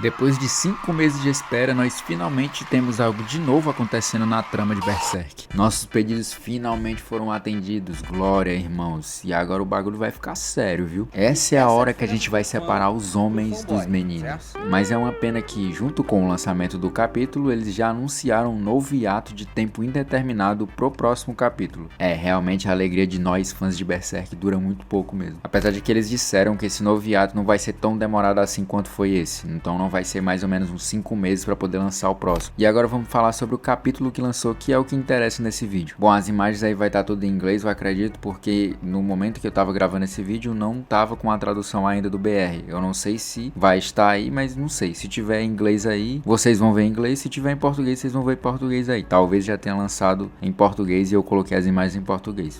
Depois de 5 meses de espera, nós finalmente temos algo de novo acontecendo na trama de Berserk. Nossos pedidos finalmente foram atendidos, glória, irmãos. E agora o bagulho vai ficar sério, viu? Essa é a hora que a gente vai separar os homens dos meninos. Mas é uma pena que, junto com o lançamento do capítulo, eles já anunciaram um novo hiato de tempo indeterminado pro próximo capítulo. Realmente a alegria de nós, fãs de Berserk, dura muito pouco mesmo. Apesar de que eles disseram que esse novo hiato não vai ser tão demorado assim quanto foi esse. Então não vai ser mais ou menos uns 5 meses para poder lançar o próximo. E agora vamos falar sobre o capítulo que lançou, que é o que interessa nesse vídeo. Bom, as imagens aí vai estar tudo em inglês, eu acredito, porque no momento que eu tava gravando esse vídeo não tava com a tradução ainda do BR. Eu não sei se vai estar aí, mas não sei. Se tiver em inglês aí, vocês vão ver em inglês. Se tiver em português, vocês vão ver em português aí. Talvez já tenha lançado em português e eu coloquei as imagens em português.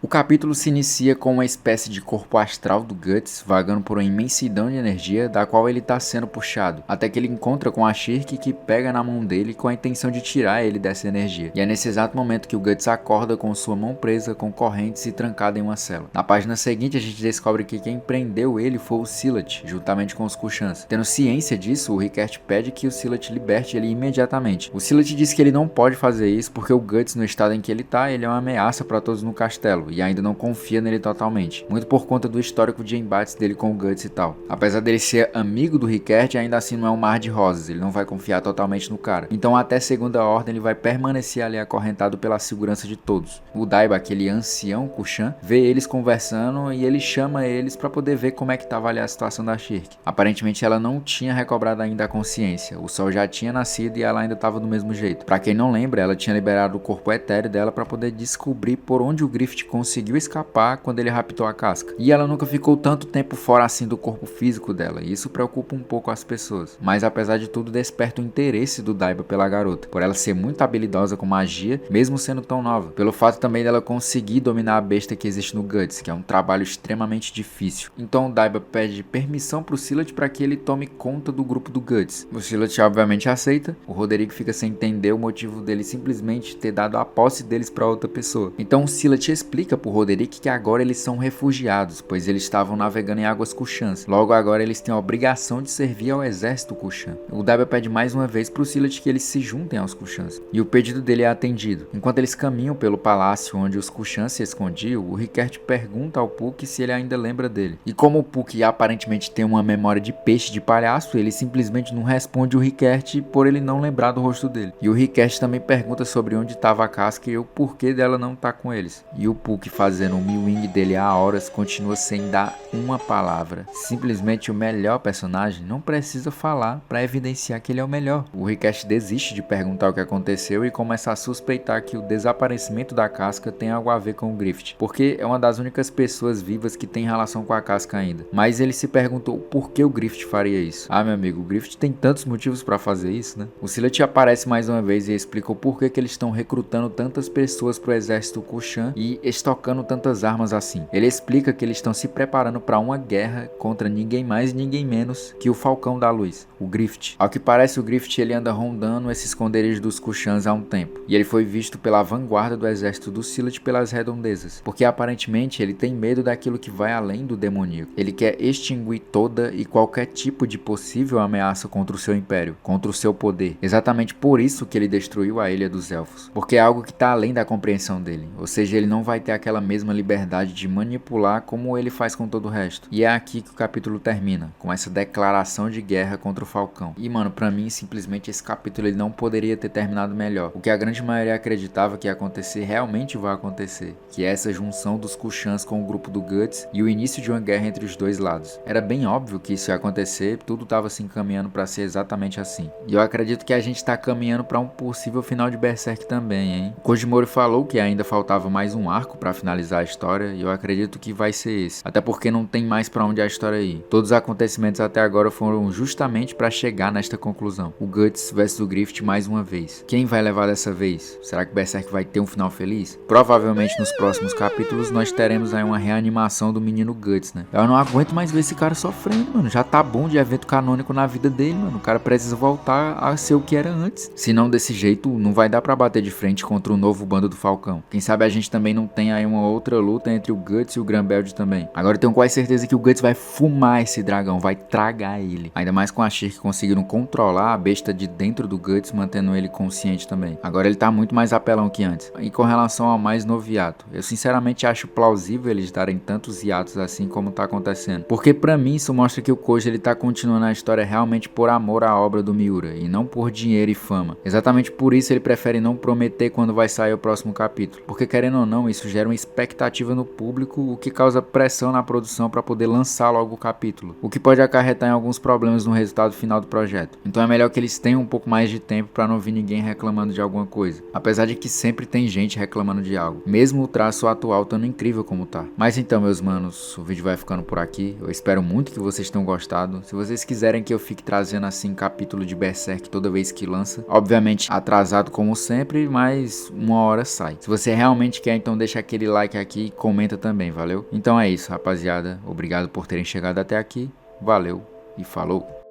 O capítulo se inicia com uma espécie de corpo astral do Guts vagando por uma imensidão de energia da qual ele está sendo puxado, até que ele encontra com a Shirk que pega na mão dele com a intenção de tirar ele dessa energia. E é nesse exato momento que o Guts acorda com sua mão presa com correntes e trancada em uma cela. Na página seguinte a gente descobre que quem prendeu ele foi o Silat, juntamente com os Kushans. Tendo ciência disso, o Rickert pede que o Silat liberte ele imediatamente. O Silat diz que ele não pode fazer isso porque o Guts, no estado em que ele tá, ele é uma ameaça para todos no castelo e ainda não confia nele totalmente, muito por conta do histórico de embates dele com o Guts e tal. Apesar dele ser amigo do Rickert, ainda assim não é um mar de rosas, ele não vai confiar totalmente no cara. Então até segunda ordem ele vai permanecer ali acorrentado pela segurança de todos. O Daiba, aquele ancião Kushan, vê eles conversando e ele chama eles para poder ver como é que tava ali a situação da Shirk. Aparentemente ela não tinha recobrado ainda a consciência, o sol já tinha nascido e ela ainda tava do mesmo jeito. Para quem não lembra, ela tinha liberado o corpo etéreo dela para poder descobrir por onde o Griffith conseguiu escapar quando ele raptou a casca. E ela nunca ficou tanto tempo fora assim do corpo físico dela, e isso preocupa um pouco as pessoas. Mas apesar de tudo, desperta o interesse do Daiba pela garota, por ela ser muito habilidosa com magia, mesmo sendo tão nova. Pelo fato também dela conseguir dominar a besta que existe no Guts, que é um trabalho extremamente difícil. Então o Daiba pede permissão pro Silat para que ele tome conta do grupo do Guts. O Silat obviamente aceita, o Roderick fica sem entender o motivo dele simplesmente ter dado a posse deles para outra pessoa. Então o Silat explica pro Roderick que agora eles são refugiados, pois eles estavam navegando em águas Kushans. Logo agora eles têm a obrigação de servir ao exército Kushan. O Daiba pede mais uma vez pro Silat que eles se juntem aos Kushans, e o pedido dele é atendido. Enquanto eles caminham pelo palácio onde os Kushans se escondiam, o Rickert pergunta ao Puck se ele ainda lembra dele. E como o Puck aparentemente tem uma memória de peixe de palhaço, ele simplesmente não responde o Rickert por ele não lembrar do rosto dele. E o Rickert também pergunta sobre onde estava a casca e o porquê dela não tá com eles. E o Puck, fazendo o Mewing dele há horas, continua sem dar uma palavra. Simplesmente o melhor personagem não precisa falar para evidenciar que ele é o melhor. O Rickert desiste de perguntar o que aconteceu e começa a suspeitar que o desaparecimento da casca tem algo a ver com o Griffith, porque é uma das únicas pessoas vivas que tem relação com a casca ainda. Mas ele se perguntou por que o Griffith faria isso. Ah, meu amigo, o Griffith tem tantos motivos para fazer isso, né? O Silat aparece mais uma vez e explica o porquê que eles estão recrutando tantas pessoas pro exército Kushan e estocando tantas armas assim. Ele explica que eles estão se preparando para uma guerra contra ninguém mais e ninguém menos que o Falcão da Luz, o Griffith. Ao que parece, o Griffith ele anda rondando esse esconderijo dos Kushans há um tempo, e ele foi visto pela vanguarda do exército do Silat pelas redondezas, porque aparentemente ele tem medo daquilo que vai além do demoníaco. Ele quer extinguir toda e qualquer tipo de possível ameaça contra o seu império, contra o seu poder. Exatamente por isso que ele destruiu a Ilha dos Elfos, porque é algo que está além da compreensão dele, ou seja, ele não vai ter aquela mesma liberdade de manipular como ele faz com todo o resto. E é aqui que o capítulo termina, com essa declaração de guerra contra o Falcão. E mano, pra mim simplesmente esse capítulo ele não poderia ter terminado melhor. O que a grande maioria acreditava que ia acontecer realmente vai acontecer, que é essa junção dos Kushans com o grupo do Guts e o início de uma guerra entre os dois lados. Era bem óbvio que isso ia acontecer, tudo estava se encaminhando para ser exatamente assim. E eu acredito que a gente tá caminhando para um possível final de Berserk também, hein? O Kojimori falou que ainda faltava mais um arco para finalizar a história, e eu acredito que vai ser esse, até porque não tem mais para onde a história ir. Todos os acontecimentos até agora foram justamente para chegar nesta conclusão. O Guts versus o Griffith mais uma vez. Quem vai levar dessa vez? Será que Berserk vai ter um final feliz? Provavelmente nos próximos capítulos nós teremos aí uma reanimação do menino Guts, né? Eu não aguento mais ver esse cara sofrendo, mano. Já tá bom de evento canônico na vida dele, mano. O cara precisa voltar a ser o que era antes. Se não desse jeito, não vai dar pra bater de frente contra o novo bando do Falcão. Quem sabe a gente também não tem aí uma outra luta entre o Guts e o Grunbeld também. Agora eu tenho quase certeza que o Guts vai fumar esse dragão, vai tragar ele. Ainda mais com a Shirk conseguindo controlar a besta de dentro do Guts, mantendo ele consciente também. Agora ele tá muito mais apelão que antes. E com relação ao mais novo hiato, eu sinceramente acho plausível eles darem tantos hiatos assim como tá acontecendo. Porque pra mim isso mostra que o Koji ele tá continuando a história realmente por amor à obra do Miura e não por dinheiro e fama. Exatamente por isso ele prefere não prometer quando vai sair o próximo capítulo. Porque querendo ou não, isso gera uma expectativa no público, o que causa pressão na produção para poder lançar logo o capítulo. O que pode acarretar em alguns problemas no resultado final do projeto. Então é melhor que eles tenham um pouco mais de tempo para não vir ninguém reclamando de alguma coisa. Apesar de que sempre tem gente reclamando de algo. Mesmo o traço atual estando incrível como tá. Mas então, meus manos, o vídeo vai ficando por aqui. Eu espero muito que vocês tenham gostado. Se vocês quiserem que eu fique trazendo assim capítulo de Berserk toda vez que lança, obviamente atrasado como sempre, mas uma hora sai. Se você realmente quer, então deixa aquele like aqui e comenta também, valeu? Então é isso, rapaziada. Obrigado por terem chegado até aqui. Valeu e falou!